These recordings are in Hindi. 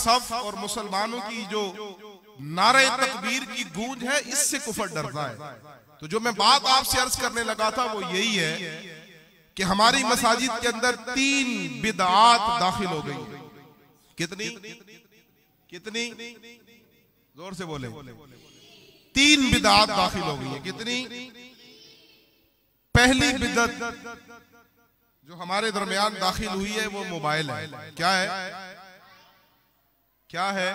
सफ और मुसलमानों की जो नारे तकबीर की गूंज है, इससे कुफर डरता है। तो जो मैं बात आपसे अर्ज करने लगा था वो यही है कि हमारी मसाजिद के अंदर 3 बिदआत दाखिल हो गई। कितनी कितनी जोर से बोले। 3 बिदआत दाखिल हो गई है। कितनी? पहली बिदअत जो हमारे दरमियान दाखिल हुई है वो मोबाइल है। क्या है? क्या है?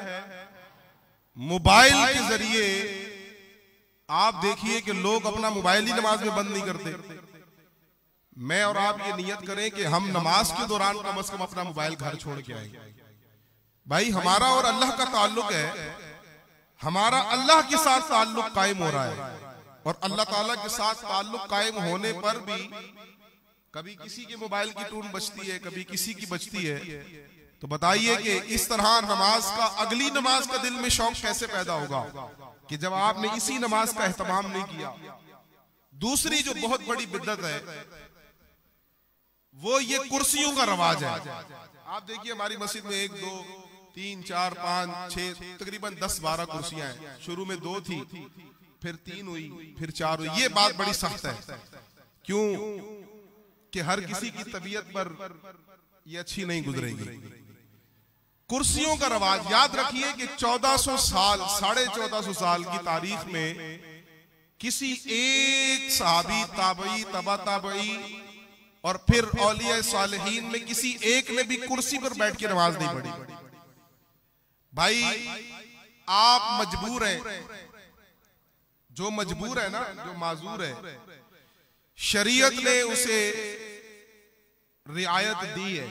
मोबाइल के जरिए आप देखिए कि लोग अपना मोबाइल ही नमाज में बंद नहीं करते। मैं और आप ये नियत करें कि हम नमाज के दौरान कम से कम अपना मोबाइल घर छोड़ के आएंगे। भाई हमारा और अल्लाह का ताल्लुक है, हमारा अल्लाह के साथ ताल्लुक कायम हो रहा है, और अल्लाह ताला के साथ ताल्लुक कायम होने पर भी कभी किसी के मोबाइल की टून बजती है, कभी किसी की बजती है। तो बताइए कि इस तरह नमाज का, अगली नमाज का दिल में शौक कैसे पैदा होगा कि जब आपने इसी नमाज का एहतमाम नहीं किया। दूसरी जो बहुत बड़ी बिदअत है वो ये कुर्सियों का रवाज है। आप देखिए हमारी मस्जिद में 1 2 3 4 5 6 तकरीबन 10-12 कुर्सियां हैं। शुरू में 2 थी, फिर 3 हुई, फिर 4 हुई। ये बात बड़ी सख्त है। क्यों? कि हर किसी की तबीयत पर ये अच्छी नहीं गुजरेगी। कुर्सियों का रवाज, याद रखिए कि 1400 साल 1450 साल की तारीख में किसी एक सहाबी, ताबई, तबा ताबई और फिर औलिया सालिहीन में किसी एक ने भी कुर्सी पर बैठ के नमाज नहीं पढ़ी। भाई आप मजबूर हैं, जो मजबूर है ना, जो माजूर है, शरीयत ने उसे रियायत दी है,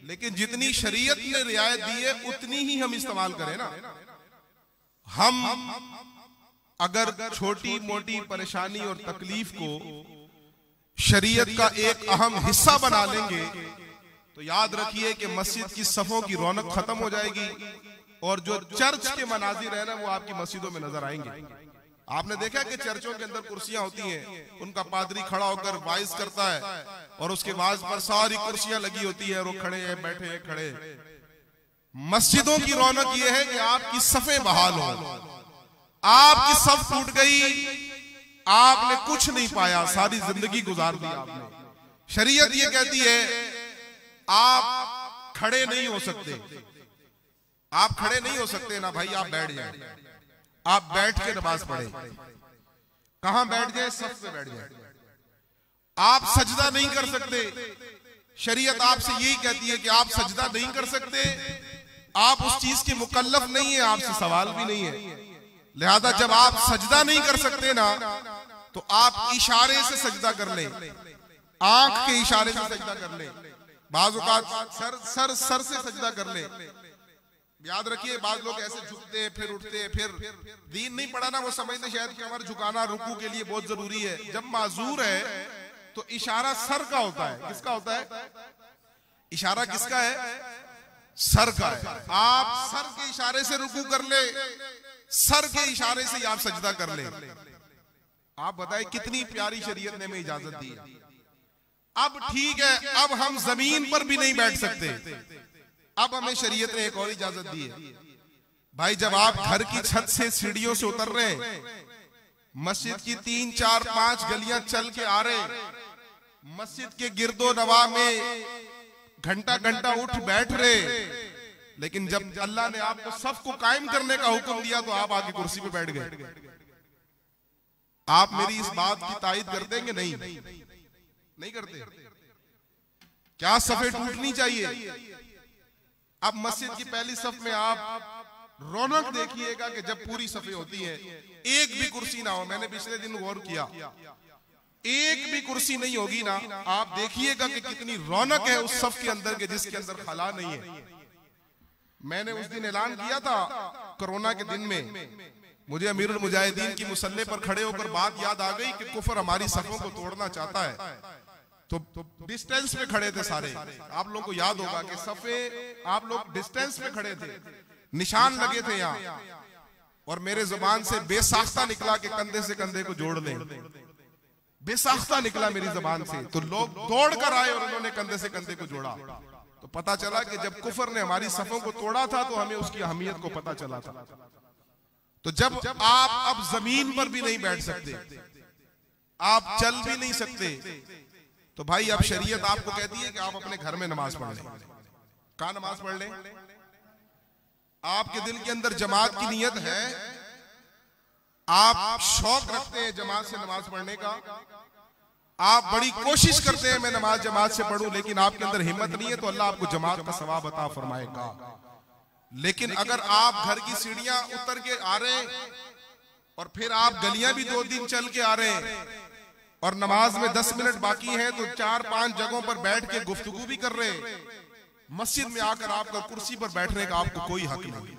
लेकिन जितनी शरीयत ने रियायत दी है उतनी ही हम इस्तेमाल करें ना। हम अगर छोटी मोटी परेशानी और तकलीफ को शरीयत का एक अहम हिस्सा बना लेंगे तो याद रखिए कि मस्जिद की सफों की रौनक खत्म हो जाएगी, और जो चर्च के मनाजिर है ना वो आपकी मस्जिदों में नजर आएंगे। आपने देखा कि चर्चों के अंदर कुर्सियां होती हैं, उनका पादरी खड़ा होकर वाइज करता है और उसके वाज पर सारी कुर्सियां लगी होती है और वो खड़े हैं, बैठे हैं, खड़े। मस्जिदों की रौनक ये है कि आपकी सफें बहाल हो। आपकी सफ टूट गई, आपने कुछ नहीं पाया, सारी जिंदगी गुजार दी आपने। शरीयत ये कहती है आप खड़े नहीं हो सकते, आप खड़े नहीं हो सकते ना भाई, आप बैठ जाए, आप बैठ के नमाज पढ़े। कहां बैठ जाए? सफ पे बैठ जाए। आप सजदा नहीं कर सकते, शरीयत आपसे यही कहती है कि आप सजदा नहीं कर सकते, आप उस चीज के मुकल्लफ नहीं है, आपसे सवाल भी नहीं है। लिहाजा जब आप सजदा नहीं कर सकते ना तो आप इशारे से सजदा कर ले, आंख के इशारे से सजदा कर ले, बाज़ औक़ात सर से सजदा कर ले। याद रखिए बाज लोग ऐसे झुकते फिर उठते, फिर दीन नहीं पढ़ा ना, वो समझते शायद कि हमारा झुकाना रुकू के लिए बहुत जरूरी है। जब माजूर है तो इशारा सर का होता है। किसका होता है? इशारा किसका है? सर का है। आप सर के इशारे से रुकू कर ले, सर के इशारे से आप सजदा कर ले। आप बताएं कितनी प्यारी शरीयत ने हमें इजाजत दी है। अब ठीक है, अब हम जमीन पर भी नहीं बैठ सकते, अब हमें शरीयत ने एक और इजाजत दी है। भाई जब आप घर की छत से सीढ़ियों से उतर रहे हैं, मस्जिद की 3 4 5 गलियां चल के आ रहे, मस्जिद के गिरदो नवा में घंटा घंटा उठ बैठ रहे, लेकिन जब अल्लाह ने आपको सफ को कायम करने का हुक्म दिया तो आप आके कुर्सी पे बैठ गए। आप मेरी इस बात की तायद कर देंगे? नहीं करते। क्या सफे टूटनी चाहिए? अब मस्जिद की पहली सफ में आप रौनक देखिएगा कि जब पूरी सफे होती हैं, एक भी कुर्सी ना हो। मैंने पिछले दिन गौर किया, एक भी कुर्सी नहीं होगी ना, आप देखिएगा कि कितनी रौनक है उस सफ के अंदर के जिसके अंदर खला नहीं है। मैंने उस दिन ऐलान किया था कोरोना के दिन में, मुझे अमीरुल मुजाहिदीन की मुसल्ले पर खड़े होकर बात याद आ गई कि कुफर हमारी सफों को तोड़ना चाहता है। तो डिस्टेंस पे खड़े थे सारे। आप लोगों को याद होगा कि सफे आप लोग डिस्टेंस पे खड़े थे, निशान लगे थे यहाँ, और मेरे जुबान से बेसाख्ता निकला कि कंधे से कंधे को जोड़ लें। बेसाख्ता निकला मेरी जुबान से, तो लोग दौड़ कर आए और उन्होंने कंधे से कंधे को जोड़ा। तो पता चला कि जब कुफर ने हमारी सफों को तोड़ा था तो हमें उसकी अहमियत को पता चला था। तो जब आप अब जमीन पर भी नहीं बैठ सकते, आप चल भी नहीं सकते, तो भाई अब शरीयत आपको कहती है कि आप अपने घर में नमाज पढ़ लें। कहां नमाज पढ़ लें? आपके दिल के अंदर जमात की नियत है, आप शौक रखते हैं जमात से नमाज पढ़ने का, आप बड़ी कोशिश करते हैं मैं नमाज जमात से पढ़ूं, लेकिन आपके अंदर हिम्मत नहीं है, तो अल्लाह आपको जमात का सवाब अता फरमाएगा। लेकिन अगर आप घर की सीढ़ियां उतर के आ रहे हैं और फिर आप गलियां भी 2 दिन चल के आ रहे हैं और नमाज में 10 मिनट बाकी है, तो 4-5 जगहों पर बैठ के गुफ्तगू भी कर रहे हैं, मस्जिद में आकर आपका कुर्सी पर बैठने का आपको कोई हक नहीं।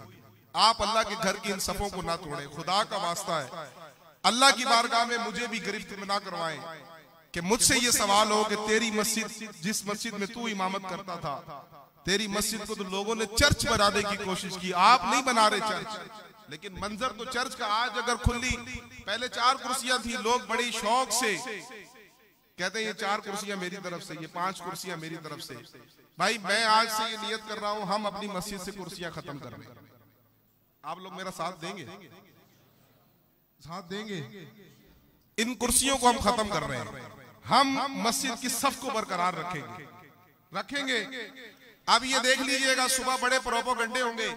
आप अल्लाह के घर की इन सफों को ना तोड़ें, खुदा का वास्ता है। अल्लाह की बारगाह में मुझे भी गिरफ्त में ना करवाएं कि मुझसे ये सवाल हो कि तेरी मस्जिद, जिस मस्जिद में तू इमामत करता था, तेरी मस्जिद को तो लोगों ने चर्च बनाने की कोशिश की, आप नहीं बना रहे चर्च, लेकिन मंजर तो चर्च का। आज अगर खुली, पहले 4 कुर्सियां थी, लोग बड़ी शौक से कहते हैं ये 4 कुर्सियां मेरी तरफ से, ये 5 कुर्सियां मेरी तरफ से। भाई मैं आज से ये नियत कर रहा हूं, हम अपनी मस्जिद से कुर्सियां खत्म कर रहे हैं। आप लोग मेरा साथ देंगे? साथ देंगे? इन कुर्सियों को हम खत्म कर रहे हैं, हम मस्जिद की सफ को बरकरार रखेंगे। अब ये देख लीजिएगा, सुबह बड़े प्रोपोगंडे होंगे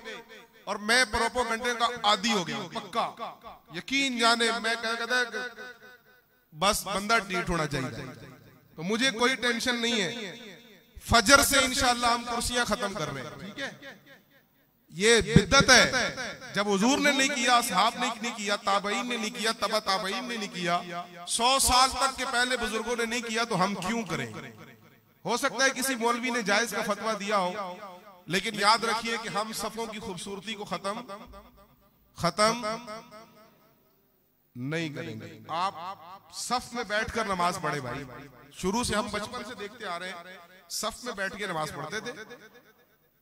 और मैं प्रोपोगंडे का आदी हो गया पक्का, यकीन जाने। मैं कहता बस बंदा डीट होना चाहिए, तो मुझे कोई टेंशन नहीं है। फजर से इंशाअल्लाह हम कुर्सियां खत्म कर रहे हैं, ठीक है? ये बिद्दत है, जब हुजूर ने नहीं किया, असहाब ने नहीं किया, ताबईन ने नहीं किया, तबा ताबईन ने नहीं किया, 100 साल तक के पहले बुजुर्गों ने नहीं किया, तो हम क्यों करें? हो सकता है किसी मौलवी ने जायज का फतवा दिया हो, लेकिन याद रखिए कि हम सफों की खूबसूरती को खत्म नहीं करेंगे। आप सफ में बैठकर नमाज पढ़े भाई। शुरू से हम बचपन से देखते आ रहे हैं, सफ में बैठ के नमाज पढ़ते थे।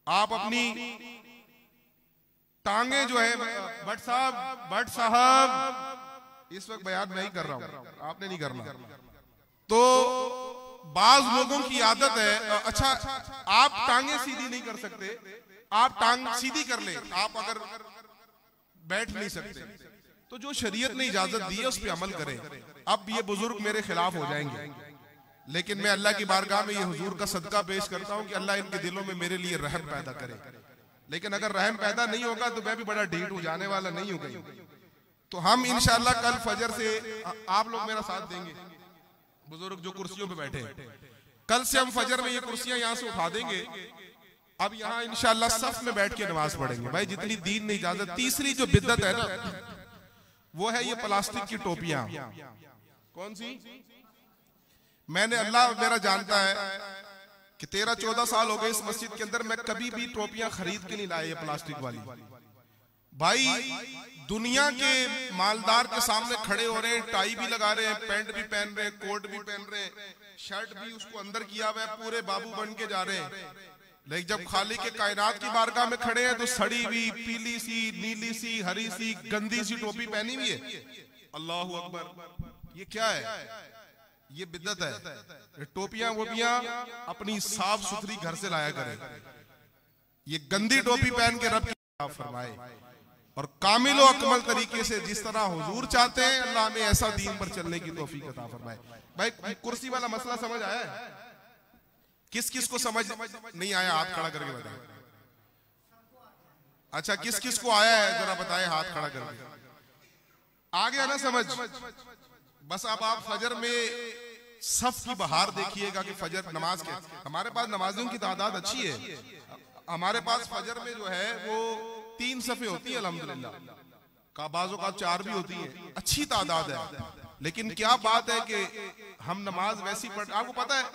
आप अपनी टांगे जो है, भट्ट साहब इस वक्त बयान नहीं कर रहा हूं, आपने नहीं करना। तो बाज लोगों की आदत है, अच्छा आप टांगे सीधी नहीं कर सकते, आप टांग सीधी कर ले, आप अगर बैठ नहीं सकते, तो जो शरीयत ने इजाजत दी है उस पर अमल करें। अब ये बुजुर्ग मेरे खिलाफ हो जाएंगे, लेकिन मैं अल्लाह की बारगाह में ये हुजूर का सदका पेश करता हूं कि अल्लाह इनके दिलों में मेरे लिए रहम पैदा करे। लेकिन अगर रहम पैदा नहीं होगा तो मैं भी बड़ा ढीठ हो जाने वाला नहीं हो गई। तो हम इंशाअल्लाह कल फजर से, आप लोग मेरा साथ देंगे, बुजुर्ग जो कुर्सियों पे बैठे हैं, कल से हम फजर में ये कुर्सियां यहां से उठा देंगे। अब यहां इंशाअल्लाह सफ में बैठ के नमाज पढ़ेंगे भाई, जितनी दीन ने इजाजत। तीसरी जो बिद्दत है ना, वो है ये प्लास्टिक की टोपियां। कौन सी? मैंने, अल्लाह मेरा जानता है कि 13-14 साल हो गए इस मस्जिद के अंदर, मैं कभी भी टोपियां खरीद के नहीं लाया प्लास्टिक वाली। भाई दुनिया के मालदार के सामने खड़े हो रहे हैं, टाई भी लगा रहे हैं, पैंट भी पहन रहे हैं, कोट भी पहन रहे हैं, शर्ट भी उसको अंदर किया हुआ है, पूरे बाबू बन के जा रहे हैं। लेकिन जब खाली के कायनात की बारगाह में खड़े हैं तो सड़ी हुई, पीली सी, नीली सी, हरी सी, गंदी सी टोपी पहनी हुई है। अल्लाहू अकबर, ये क्या है? ये बिद्दत है। टोपियां वोपियां अपनी साफ सुथरी घर से लाया करें। ये गंदी टोपी पहन के रब की फरमाए और कामिल और अकमल तरीके से जिस तरह हुजूर चाहते हैं, अल्लाह हमें ऐसा दीन पर चलने की तौफीक अता फरमाए। भाई कुर्सी वाला मसला समझ आया है? किस किस को समझ नहीं आया हाथ खड़ा करके बताएं। अच्छा, किस किस को आया है जरा बताएं हाथ खड़ा करके। आ गया ना समझ? बस अब आप फजर में सफ की बहार देखिएगा कि फजर नमाज के, हमारे पास नमाजियों की तादाद अच्छी है। हमारे पास फजर में जो है वो 3 सफे होती है अल्हम्दुलिल्लाह, का बाजों का 4 भी होती है, अच्छी तादाद है। लेकिन क्या बात है कि हम नमाज वैसी पढ़, आपको पता है